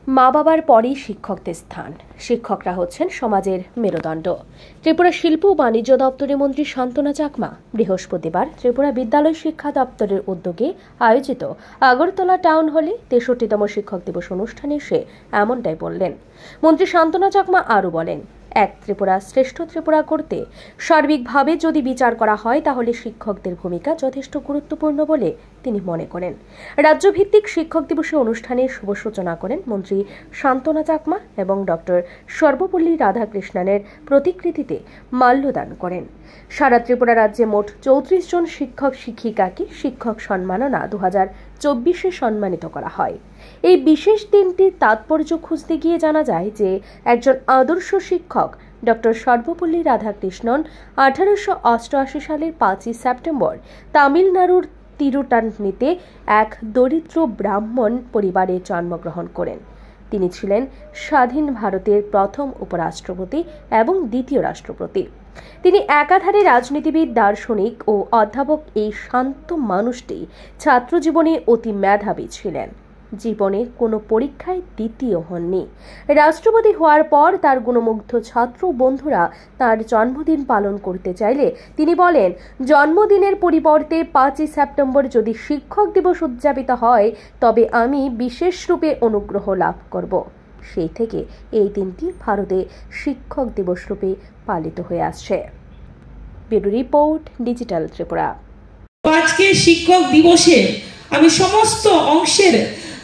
মা বাবার পরেই শিক্ষকদের স্থান। শিক্ষকরা হচ্ছেন সমাজের মেরুদণ্ড। ত্রিপুরা শিল্প ও বাণিজ্য দপ্তরের মন্ত্রী শান্তনা চাকমা বৃহস্পতিবার ত্রিপুরা বিদ্যালয় শিক্ষা দপ্তরের উদ্যোগে আয়োজিত আগরতলা টাউন হলে ৬৩তম শিক্ষক দিবস অনুষ্ঠানে এসে এমনটাই বললেন। মন্ত্রী শান্তনা চাকমা আরও বলেন, এক ত্রিপুরা শ্রেষ্ঠ ত্রিপুরা করতে সার্বিকভাবে যদি বিচার করা হয় তাহলে শিক্ষকদের ভূমিকা যথেষ্ট গুরুত্বপূর্ণ বলে তিনি মনে করেন। রাজ্যভিত্তিক শিক্ষক দিবসের অনুষ্ঠানে শুভ সূচনা করেন মন্ত্রী শান্তনা চাকমা এবং ডক্টর সর্বপল্লী রাধাকৃষ্ণনের প্রতিকৃতিতে মাল্যদান করেন। সারা ত্রিপুরা রাজ্যে মোট ৩৪ জন শিক্ষক শিক্ষিকাকে শিক্ষক সম্মাননা 2024 সম্মানিত করা হয়। এই বিশেষ দিনটির তাৎপর্য খুঁজতে গিয়ে জানা যায় যে একজন আদর্শ শিক্ষক ডক্টর সর্বপল্লী রাধাকৃষ্ণন 1888 সালের 5ই সেপ্টেম্বর তামিলনাড়ুর তিরুটান্নিতে এক দরিদ্র ব্রাহ্মণ পরিবারে জন্মগ্রহণ করেন। তিনি ছিলেন স্বাধীন ভারতের প্রথম উপরাষ্ট্রপতি এবং দ্বিতীয় রাষ্ট্রপতি। তিনি একাধারে রাজনীতিবিদ, দার্শনিক ও অধ্যাপক। এই শান্ত মানুষটি ছাত্রজীবনে অতি মেধাবী ছিলেন। জীবনে কোনো পরীক্ষায় দ্বিতীয় হননি। রাষ্ট্রপতি হওয়ার পর তার গুণমুগ্ধ ছাত্র বন্ধুরা তার জন্মদিন পালন করতে চাইলে তিনি বলেন, জন্মদিনের পরিবর্তে 5ই সেপ্টেম্বর যদি শিক্ষক দিবস উদযাপিত হয় তবে আমি বিশেষ রূপে অনুগ্রহ লাভ করব। সেই থেকে এই দিনটি ভারতে শিক্ষক দিবস রূপে পালিত হয়ে আসছে। Bureau report, digital Tripura. আজকে শিক্ষক দিবসে আমি সমস্ত অংশের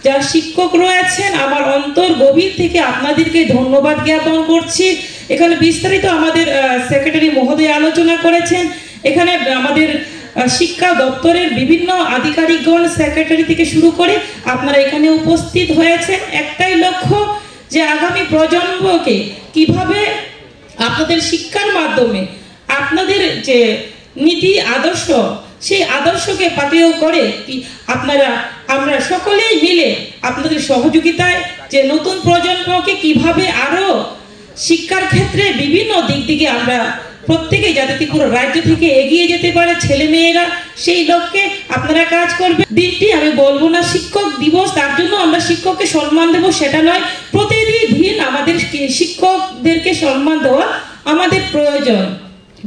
যারা শিক্ষক রয়েছেন আমার অন্তর গভীর থেকে আপনাদেরকে ধন্যবাদ জ্ঞাপন করছি। এখানে বিস্তারিত আমাদের সেক্রেটারি মহোদয় আলোচনা করেছেন। এখানে আমাদের শিক্ষা দপ্তরের বিভিন্ন আধিকারিকগণ, সেক্রেটারি থেকে শুরু করে আপনারা এখানে উপস্থিত হয়েছেন। একটাই লক্ষ্য যে আগামী প্রজন্মকে কিভাবে আপনাদের শিক্ষার মাধ্যমে আপনাদের যে নীতি আদর্শ, সেই আদর্শকে পাথেয় করে আমরা সকলেই মিলে আপনাদের সহযোগিতায় যে নতুন প্রজন্মকে কিভাবে আরো শিক্ষার ক্ষেত্রে বিভিন্ন দিক থেকে আমরা প্রত্যেকেই যাতে ত্রিপুরা রাজ্য থেকে এগিয়ে যেতে পারে ছেলে মেয়েরা, সেই লক্ষ্যে আপনারা কাজ করবেন। দিনটি আমি বলবো না শিক্ষক দিবস তার জন্য আমরা শিক্ষককে সম্মান দেব সেটা নয়, প্রতিদিন আমাদের শিক্ষকদেরকে সম্মান দেওয়া আমাদের প্রয়োজন।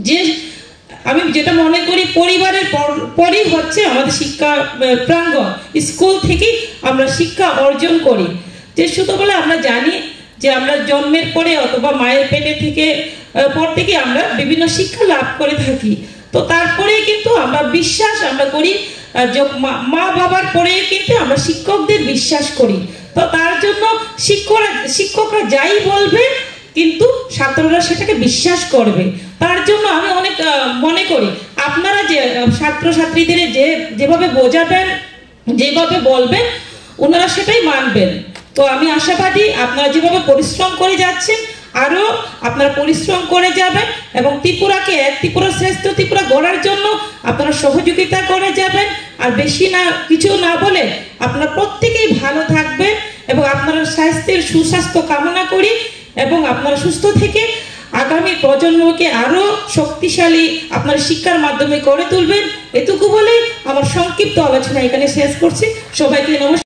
যে আমি যেটা মনে করি পরিবারের পরই হচ্ছে আমাদের শিক্ষা প্রাঙ্গণ, স্কুল থেকে আমরা শিক্ষা অর্জন করি। যে ছোটবেলায় আমরা জানি যে আমরা জন্মের পরে অথবা মায়ের পেটে থেকে পর থেকে আমরা বিভিন্ন শিক্ষা লাভ করে থাকি। তো তারপরে কিন্তু আমরা বিশ্বাস আমরা করি, মা বাবার পরে কিন্তু আমরা শিক্ষকদের বিশ্বাস করি। তো তার জন্য শিক্ষকরা যাই বলবে কিন্তু ছাত্ররা সেটাকে বিশ্বাস করবে। তার জন্য আমি অনেক মনে করি আপনারা যে ছাত্রছাত্রীদের যেভাবে বোঝাবেন, যেভাবে বলবেন, ওনারা সেটাই মানবেন। তো আমি আশাবাদী আপনারা যেভাবে পরিশ্রম করে যাচ্ছেন আরো আপনারা পরিশ্রম করে যাবেন এবং ত্রিপুরাকে এক ত্রিপুরা শ্রেষ্ঠ ত্রিপুরা গড়ার জন্য আপনারা সহযোগিতা করে যাবেন। আর বেশি না কিছু না বলে আপনারা প্রত্যেকেই ভালো থাকবেন এবং আপনারা স্বাস্থ্যের সুস্বাস্থ্য কামনা করি এবং আপনারা সুস্থ থেকে আগামী প্রজন্মকে আরো শক্তিশালী আপনার শিক্ষার মাধ্যমে গড়ে তুলবেন। এটুকু বলে আমার সংক্ষিপ্ত আলোচনা এখানে শেষ করছি। সবাইকে নমস্কার।